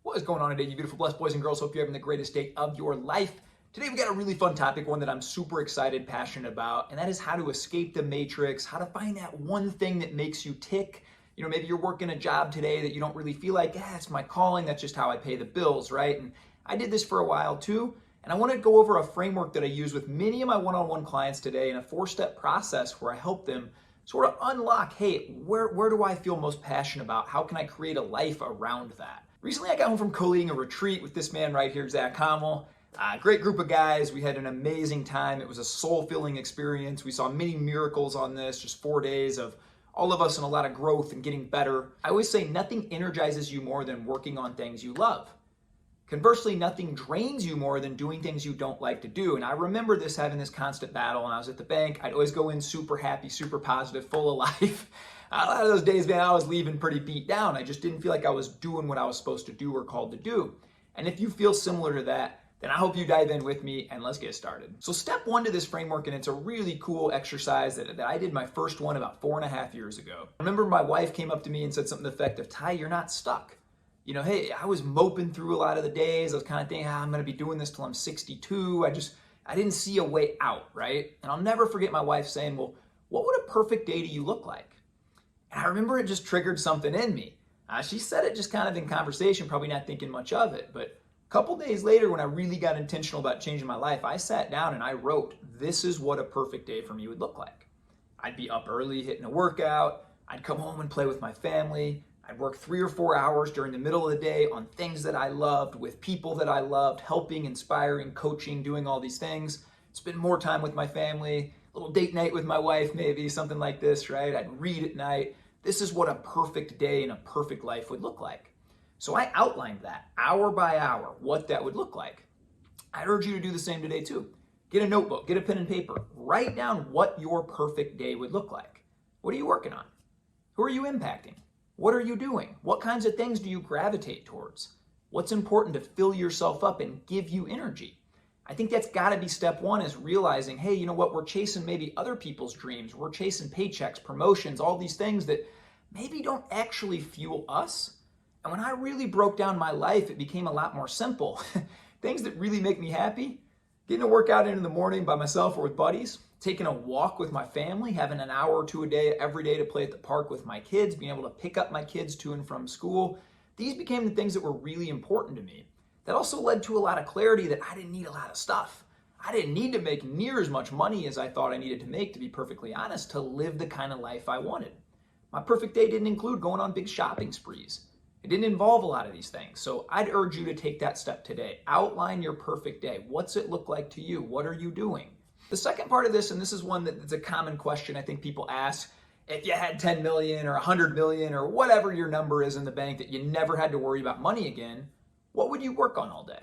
What is going on today, you beautiful, blessed boys and girls? Hope you're having the greatest day of your life. Today we got a really fun topic, one that I'm super excited, passionate about, and that is how to escape the matrix, how to find that one thing that makes you tick. You know, maybe you're working a job today that you don't really feel like, it's my calling, that's just how I pay the bills, right? And I did this for a while too, and I want to go over a framework that I use with many of my one-on-one clients today in a 4-step process where I help them sort of unlock, hey, where do I feel most passionate about? How can I create a life around that? Recently, I got home from co-leading a retreat with this man right here, Zach Hommel. Great group of guys. We had an amazing time. It was a soul-filling experience. We saw many miracles on this, just 4 days of all of us and a lot of growth and getting better. I always say nothing energizes you more than working on things you love. Conversely, nothing drains you more than doing things you don't like to do. And I remember this, having this constant battle when I was at the bank. I'd always go in super happy, super positive, full of life. A lot of those days, man, I was leaving pretty beat down. I just didn't feel like I was doing what I was supposed to do or called to do. And if you feel similar to that, then I hope you dive in with me and let's get started. So step 1 to this framework, and it's a really cool exercise that I did my first one about 4.5 years ago. I remember my wife came up to me and said something to the effect of, Ty, you're not stuck. You know, hey, I was moping through a lot of the days. I was kind of thinking, I'm going to be doing this till I'm 62. I didn't see a way out, right? And I'll never forget my wife saying, well, what would a perfect day to you look like? And I remember it just triggered something in me. She said it just kind of in conversation, probably not thinking much of it. But a couple days later, when I really got intentional about changing my life, I sat down and I wrote, this is what a perfect day for me would look like. I'd be up early hitting a workout. I'd come home and play with my family. I'd work 3 or 4 hours during the middle of the day on things that I loved, with people that I loved, helping, inspiring, coaching, doing all these things. Spend more time with my family, a little date night with my wife, maybe something like this, right? I'd read at night. This is what a perfect day and a perfect life would look like. So I outlined that hour by hour, what that would look like. I'd urge you to do the same today too. Get a notebook, get a pen and paper, write down what your perfect day would look like. What are you working on? Who are you impacting? What are you doing? What kinds of things do you gravitate towards? What's important to fill yourself up and give you energy? I think that's got to be step 1, is realizing, hey, you know what? We're chasing maybe other people's dreams. We're chasing paychecks, promotions, all these things that maybe don't actually fuel us. And when I really broke down my life, it became a lot more simple. Things that really make me happy: getting a workout in the morning by myself or with buddies, taking a walk with my family, having an hour or 2 a day every day to play at the park with my kids, being able to pick up my kids to and from school. These became the things that were really important to me. That also led to a lot of clarity that I didn't need a lot of stuff. I didn't need to make near as much money as I thought I needed to make, to be perfectly honest, to live the kind of life I wanted. My perfect day didn't include going on big shopping sprees. It didn't involve a lot of these things. So I'd urge you to take that step today. Outline your perfect day. What's it look like to you? What are you doing? The second part of this, and this is one that's a common question I think people ask, if you had 10 million or 100 million or whatever your number is in the bank that you never had to worry about money again, what would you work on all day?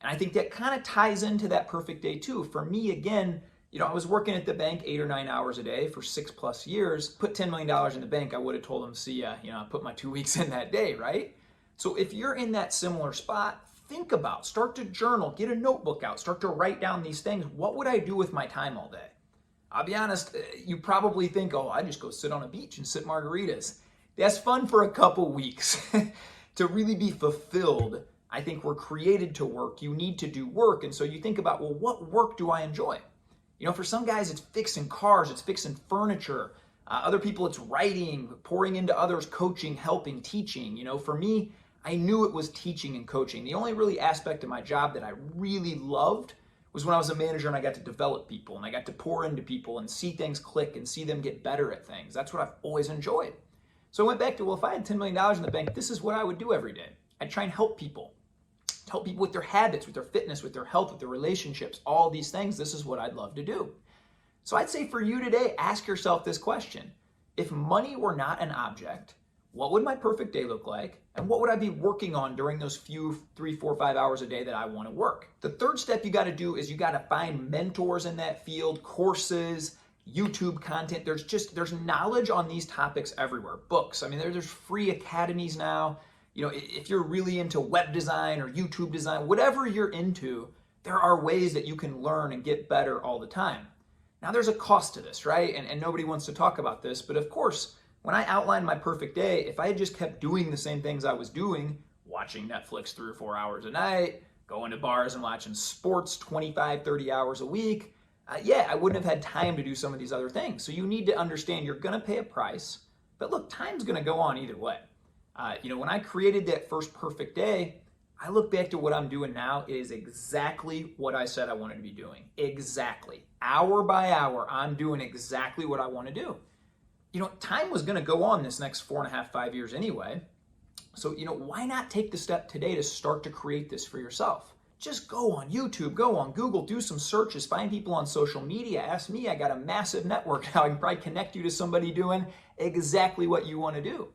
And I think that kind of ties into that perfect day too. For me, again, you know, I was working at the bank 8 or 9 hours a day for 6+ years. Put $10 million in the bank, I would have told them, see ya, you know, I put my 2 weeks in that day, right? So if you're in that similar spot, think about, start to journal, get a notebook out, start to write down these things. What would I do with my time all day? I'll be honest, you probably think, oh, I just go sit on a beach and sip margaritas. That's fun for a couple weeks. To really be fulfilled, I think we're created to work. You need to do work. And so you think about, well, what work do I enjoy? You know, for some guys, it's fixing cars, it's fixing furniture. Other people, it's writing, pouring into others, coaching, helping, teaching. You know, for me, I knew it was teaching and coaching. The only really aspect of my job that I really loved was when I was a manager and I got to develop people and I got to pour into people and see things click and see them get better at things. That's what I've always enjoyed. So I went back to, well, if I had $10 million in the bank, this is what I would do every day. I'd try and help people with their habits, with their fitness, with their health, with their relationships, all these things. This is what I'd love to do. So I'd say for you today, ask yourself this question. If money were not an object, what would my perfect day look like? And what would I be working on during those few 3, 4, 5 hours a day that I want to work? The third step you got to do is you got to find mentors in that field, courses, YouTube content. There's knowledge on these topics everywhere. Books. I mean, there's free academies now. You know, if you're really into web design or YouTube design, whatever you're into, there are ways that you can learn and get better all the time. Now there's a cost to this, right? And nobody wants to talk about this, but of course, when I outlined my perfect day, if I had just kept doing the same things I was doing, watching Netflix 3 or 4 hours a night, going to bars and watching sports 25, 30 hours a week, yeah, I wouldn't have had time to do some of these other things. So you need to understand you're going to pay a price, but look, time's going to go on either way. When I created that first perfect day, I look back to what I'm doing now. It is exactly what I said I wanted to be doing. Exactly. Hour by hour, I'm doing exactly what I want to do. Time was going to go on this next 4.5, 5 years anyway. So, why not take the step today to start to create this for yourself? Just go on YouTube, go on Google, do some searches, find people on social media. Ask me, I got a massive network now. I can probably connect you to somebody doing exactly what you want to do.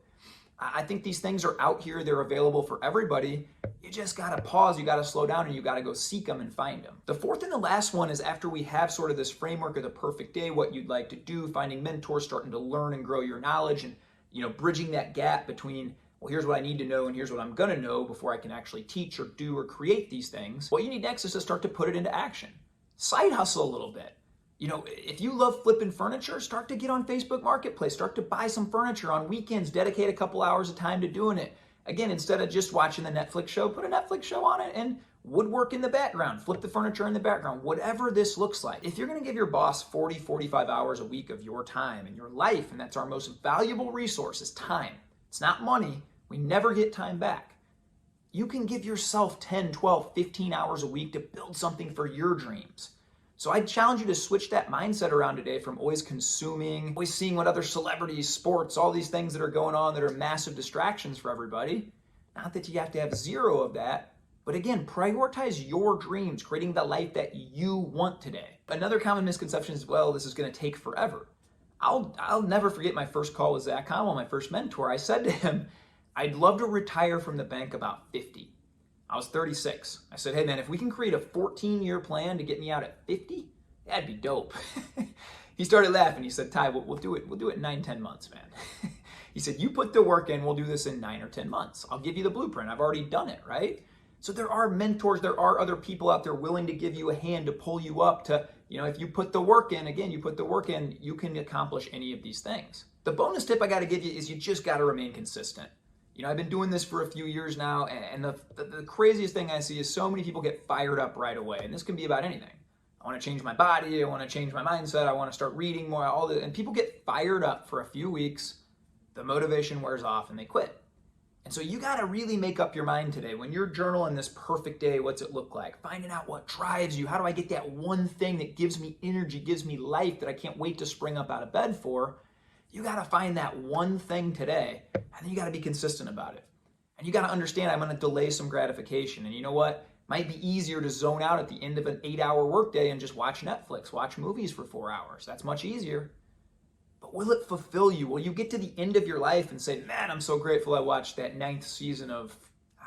I think these things are out here. They're available for everybody. You just got to pause. You got to slow down and you got to go seek them and find them. The fourth and the last one is after we have sort of this framework of the perfect day, what you'd like to do, finding mentors, starting to learn and grow your knowledge and, bridging that gap between, well, here's what I need to know and here's what I'm going to know before I can actually teach or do or create these things. What you need next is to start to put it into action. Side hustle a little bit. If you love flipping furniture, start to get on Facebook Marketplace, start to buy some furniture on weekends, dedicate a couple hours of time to doing it. Again, instead of just watching the Netflix show, put a Netflix show on it and woodwork in the background, flip the furniture in the background, whatever this looks like. If you're going to give your boss 40, 45 hours a week of your time and your life, and that's our most valuable resource is time. It's not money. We never get time back. You can give yourself 10, 12, 15 hours a week to build something for your dreams. So I challenge you to switch that mindset around today from always consuming, always seeing what other celebrities, sports, all these things that are going on that are massive distractions for everybody. Not that you have to have zero of that, but again, prioritize your dreams, creating the life that you want today. Another common misconception is, well, this is going to take forever. I'll never forget my first call with Zach Connell, my first mentor. I said to him, I'd love to retire from the bank about 50. I was 36. I said, hey man, if we can create a 14-year plan to get me out at 50, that'd be dope. He started laughing. He said, Ty, we'll do it. We'll do it in 9, 10 months, man. He said, you put the work in, we'll do this in 9 or 10 months. I'll give you the blueprint. I've already done it, right? So there are mentors, there are other people out there willing to give you a hand to pull you up to, if you put the work in, again, you put the work in, you can accomplish any of these things. The bonus tip I got to give you is you just got to remain consistent. I've been doing this for a few years now, and the craziest thing I see is so many people get fired up right away, and this can be about anything. I want to change my body, I want to change my mindset, I want to start reading more, all this, and people get fired up for a few weeks, the motivation wears off, and they quit. And so you got to really make up your mind today. When you're journaling this perfect day, what's it look like? Finding out what drives you. How do I get that one thing that gives me energy, gives me life that I can't wait to spring up out of bed for? You got to find that one thing today, and then you got to be consistent about it. And you got to understand I'm going to delay some gratification. And you know what? It might be easier to zone out at the end of an 8-hour workday and just watch Netflix, watch movies for 4 hours. That's much easier. But will it fulfill you? Will you get to the end of your life and say, man, I'm so grateful I watched that 9th season of,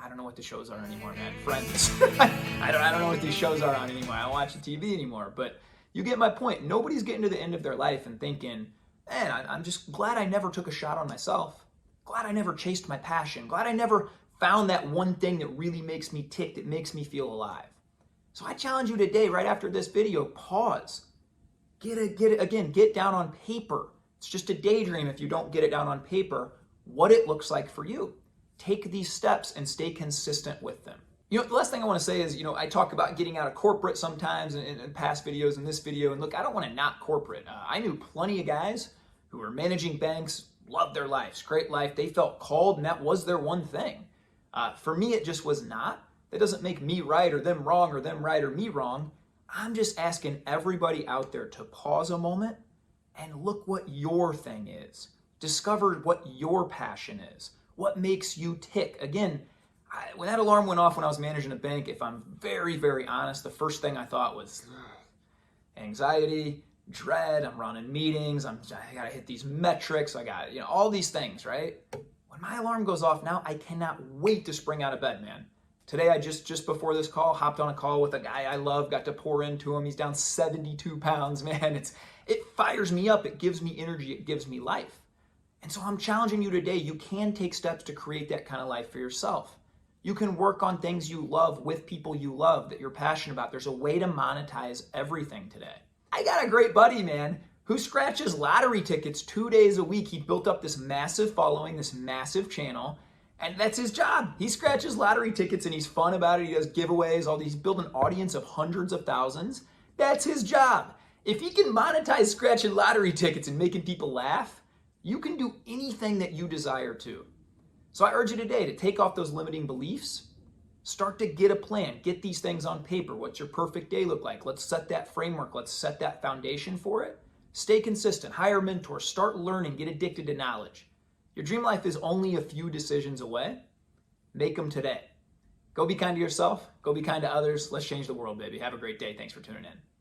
I don't know what the shows are anymore, man, Friends. I don't know what these shows are on anymore. I don't watch the TV anymore. But you get my point. Nobody's getting to the end of their life and thinking, man, I'm just glad I never took a shot on myself. Glad I never chased my passion. Glad I never found that one thing that really makes me tick, that makes me feel alive. So I challenge you today, right after this video, pause. Get down on paper. It's just a daydream if you don't get it down on paper, what it looks like for you. Take these steps and stay consistent with them. The last thing I want to say is, I talk about getting out of corporate sometimes in past videos and this video. And look, I don't want to knock corporate. I knew plenty of guys who were managing banks, loved their lives, great life. They felt called and that was their one thing. For me, it just was not. That doesn't make me right or them wrong or them right or me wrong. I'm just asking everybody out there to pause a moment and look what your thing is. Discover what your passion is. What makes you tick. Again, when that alarm went off when I was managing a bank, if I'm very, very honest, the first thing I thought was anxiety, dread, I'm running meetings, I gotta hit these metrics, I got, all these things, right? When my alarm goes off now, I cannot wait to spring out of bed, man. Today, I just before this call, hopped on a call with a guy I love, got to pour into him. He's down 72 pounds, man. It fires me up, it gives me energy, it gives me life. And so I'm challenging you today, you can take steps to create that kind of life for yourself. You can work on things you love with people you love that you're passionate about. There's a way to monetize everything today. I got a great buddy, man, who scratches lottery tickets 2 days a week. He built up this massive following, this massive channel, And that's his job. He scratches lottery tickets and he's fun about it. He does giveaways, all these, he's built an audience of hundreds of thousands. That's his job. If he can monetize scratching lottery tickets and making people laugh, you can do anything that you desire to. So I urge you today to take off those limiting beliefs, start to get a plan, get these things on paper. What's your perfect day look like? Let's set that framework. Let's set that foundation for it. Stay consistent, hire mentors, start learning, get addicted to knowledge. Your dream life is only a few decisions away. Make them today. Go be kind to yourself. Go be kind to others. Let's change the world, baby. Have a great day. Thanks for tuning in.